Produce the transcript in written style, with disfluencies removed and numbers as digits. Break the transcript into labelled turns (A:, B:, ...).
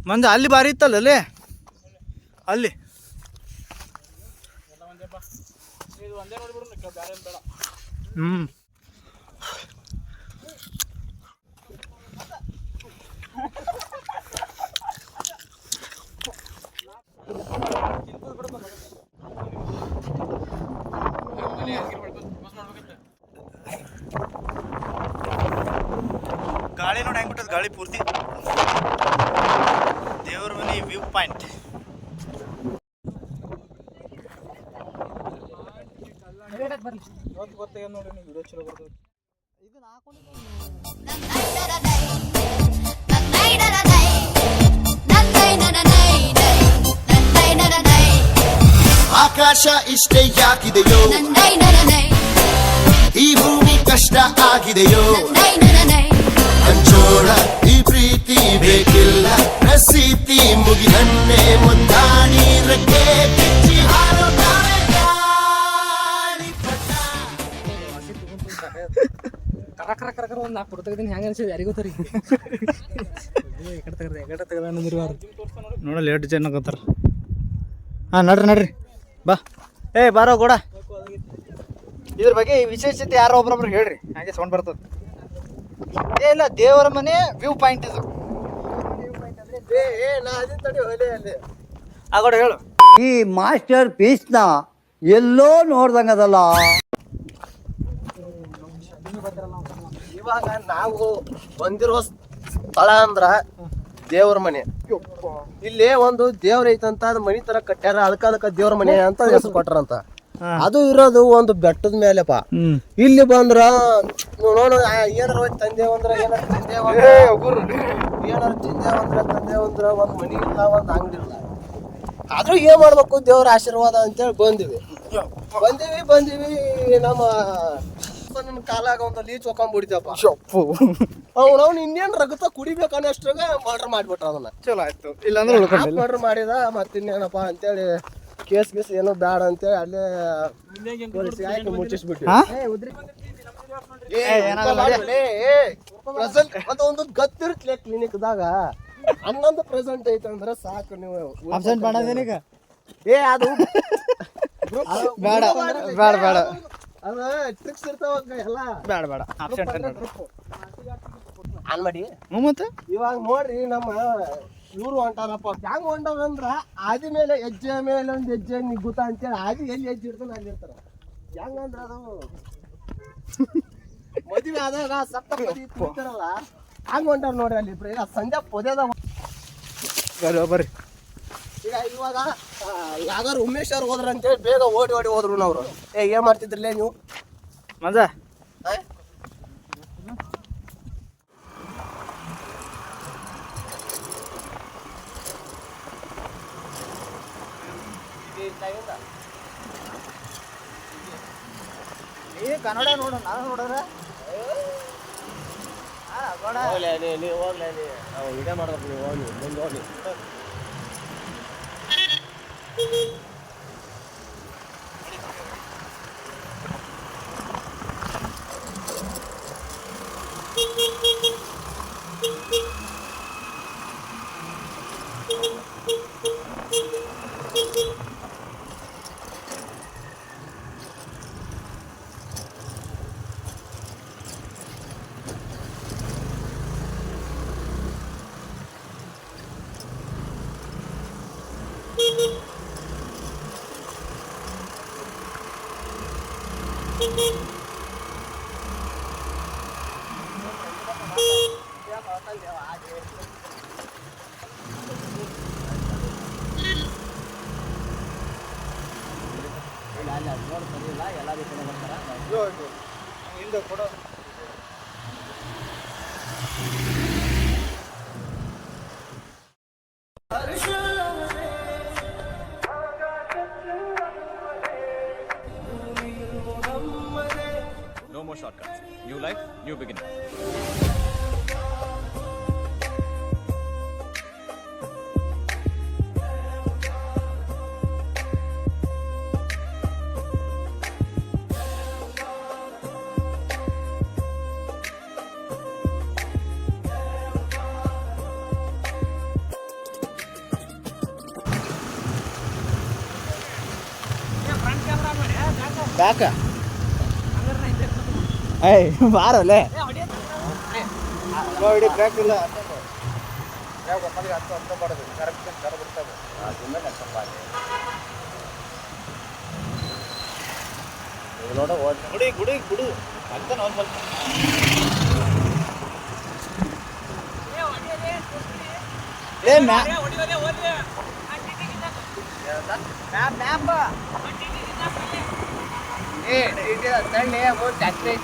A: ಮಂದ ಅಲ್ಲಿ ಭಾರಿ ಇತ್ತಲ್ಲ ಅಲ್ಲಿ ಗಾಳಿ ನೋಡಿ ಹೆಂಗ್ಬಿಟ್ಟದ ಗಾಳಿ ಪೂರ್ತಿ ದೇವ್ರ ಮನೆ ವ್ಯೂ ಪಾಯಿಂಟ್ ನೋಡಿ ವಿಡಿಯೋ ಚಲೋ ಬರ್ತದೆ
B: ಆಕಾಶ ಇಷ್ಟೇ ಯಾಕಿದೆಯೋ ಈ ಭೂಮಿ ಕಷ್ಟ ಆಗಿದೆಯೋ ಹಂಚೋಣ ಈ ಪ್ರೀತಿ ಬೇಕಿಲ್ಲ ಪ್ರಸೀತಿ ಮುಗಿದನ್ನೇ ಮುಂದಾಡಿ ರೆಕ್ಕೆ ಕಿಚ್ಚಿ ಹಾರುತ್ತಾರೆ
C: ಕರ ಒಂದು 4 ಫೋಟೋ ತೆಗೆದಿನಿ ಹೆಂಗ ಅನ್ಸಿದೆ ಯಾರಿಗೂ ತರಿ
A: ನೋಡಲ್ಲ ಎಷ್ಟು ಜನ ಆಗತ್ತಾರ ಹಾಂ ನಡ್ರಿ ಬಾ ಬಾರೋ ಕೂಡ ಇದ್ರ ಬಗ್ಗೆ ವಿಶೇಷತೆ ಯಾರೋ ಒಬ್ರೊಬ್ರು ಹೇಳ್ರಿ ಹಾಗೆ ಸೌಂಡ್ ಬರ್ತದೆ ಇಲ್ಲ ದೇವರ ಮನೆ ವ್ಯೂ ಪಾಯಿಂಟ್ ಇದು ಆಗೋಡ ಹೇಳು
D: ಈ ಮಾಸ್ಟರ್ ಪೀಸ್ನ ಎಲ್ಲೋ ನೋಡ್ದಂಗದಲ್ಲ.
E: ಇವಾಗ ನಾವು ಬಂದಿರೋ ಸ್ಥಳ ಅಂದ್ರ ದೇವ್ರ ಮನೆ. ಇಲ್ಲಿ ಒಂದು ದೇವ್ರ ಐತಂತ ಅದ್ ಮನಿ ತರ ಕಟ್ಟ್ಯಾರ, ಅದಕ್ಕ ದೇವ್ರ ಮನೆ ಅಂತ ಹೆಸರು ಕೊಟ್ಟಾರಂತ. ಅದು ಇರೋದು ಒಂದು ಬೆಟ್ಟದ ಮೇಲೆಪ್ಪ. ಇಲ್ಲಿ ಬಂದ್ರ ನೋಡ ಏನಾರ ತಂದೇವಂದ್ರ ಏನಾರ ತಂದೇವಂದ್ರ ಒಂದ್ ಮನಿ ಇಲ್ಲ, ಒಂದ್ ಅಂಗಡಿ ಇಲ್ಲ. ಆದ್ರೂ ಏನ್ ಮಾಡ್ಬೇಕು, ದೇವ್ರ ಆಶೀರ್ವಾದ ಅಂತೇಳಿ ಬಂದಿವಿ. ನಮ್ಮ ಕಾಲಾಗ ಒಂದು ಲೀಚ್ ಹೊಕೊಂಡ್ ಬಿಡ್ತಪ್ಪ. ಅವ್ನು ಇನ್ನೇನ್ ರಗತ ಕುಡಿಬೇಕನ್ನಷ್ಟಾಗ ಮರ್ಡರ್ ಮಾಡ್ಬಿಟ್ರ ಅದನ್ನ.
A: ಚಲೋ ಆಯ್ತು, ಇಲ್ಲಾಂದ್ರೆ
E: ಮರ್ಡರ್ ಮಾಡಿದ. ಮತ್ತಿನ್ನೇನಪ್ಪ ಅಂತೇಳಿ ಕೇಸ್ ಏನೋ ಬ್ಯಾಡ ಅಂತೇಳಿ ಅಲ್ಲೇ ಮುಚ್ಚಿಸ್ಬಿಟ್ಟಿ. ಒಂದು ಗತ್ತಿರ್ತ್ಲೆ ಕ್ಲಿನಿಕ್ದಾಗ 11 ಪ್ರೆಸೆಂಟ್ ಐತಂದ್ರ ಸಾಕು. ನೀವು
A: ಅಬ್ಸೆಂಟ್ ಮಾಡೋದೇನೀಗ?
E: ಅದು
A: ಬೇಡ
E: ಅದ ಟ್ರಿಕ್ಸ್ ಇರ್ತಾವ ಎಲ್ಲ.
A: ಬೇಡ ಅಬ್ಸೆಂಟ್
E: ಆನ್ ಮಾಡಿ.
A: ಮತ್ತೆ
E: ಇವಾಗ ನೋಡ್ರಿ, ನಮ್ಮ ಇವ್ರು ಹೊಂಟಾರಪ್ಪ. ಹ್ಯಾಂಗ ಹೊಂಟಾರಂದ್ರ ಆದಿ ಮೇಲೆ ಹೆಜ್ಜೆ ಮೇಲೆ ಒಂದು ಹೆಜ್ಜೆ ನಿಗ್ಗುತ್ತ ಅಂತೇಳಿ ಆದಿ ಎಲ್ಲಿ ಹೆಜ್ಜೆ ಇರ್ತಾನೆ ಅಲ್ಲಿ ಇರ್ತಾರ. ಹೆಂಗಂದ್ರ ಅದು ಮದುವೆ ಆದಾಗ ಸಪ್ತ ಕುಡಿತಾರಲ್ಲ, ಹಂಗ ಹೊಂಟಾರ ನೋಡ್ರಿ ಅಲ್ಲಿ. ಈಗ ಸಂಜೆ ಪೊದೆದ
A: ಬರ್ರಿ.
E: ಈಗ ಇವಾಗ ಯಾವ್ದಾರು ಉಮೇಶ್ ಅವ್ರು ಹೋದ್ರ ಅಂತೇಳಿ ಬೇಗ ಓಡಿ ಹೋದ್ರು. ಅವ್ರು ಏನ್ ಮಾಡ್ತಿದ್ರಲ್ಲೇ ನೀವು
A: ಮಜಾ? ಕನ್ನಡ ನೋಡ, ನಾನು ನೋಡ್ರೆ
E: ನೀವು ಹೋಗ್ಲೇ ನಾವು ಇದೇ ಮಾಡ್ಬೇಕು. ನೀವು ಹೋಗಿ ಮುಂದೆ ಹೋಗಿ.
F: No more shortcuts. New life, new beginning.
A: Back ಏಯ್ ಬಾರಲ್ಲೇ ಹೊಡಿ ಬ್ರೇಕ್ ಇಲ್ಲ ಗುಡಿ ಗುಡಿ ಗುಡು ಆಗ್ತಾನೆ ಒಂದು ಸ್ವಲ್ಪ ಏ ಮ್ಯಾಪ್ ಏ ತಳ್ಳಿ ಟ್ಯಾಕ್ಟ್ರಿ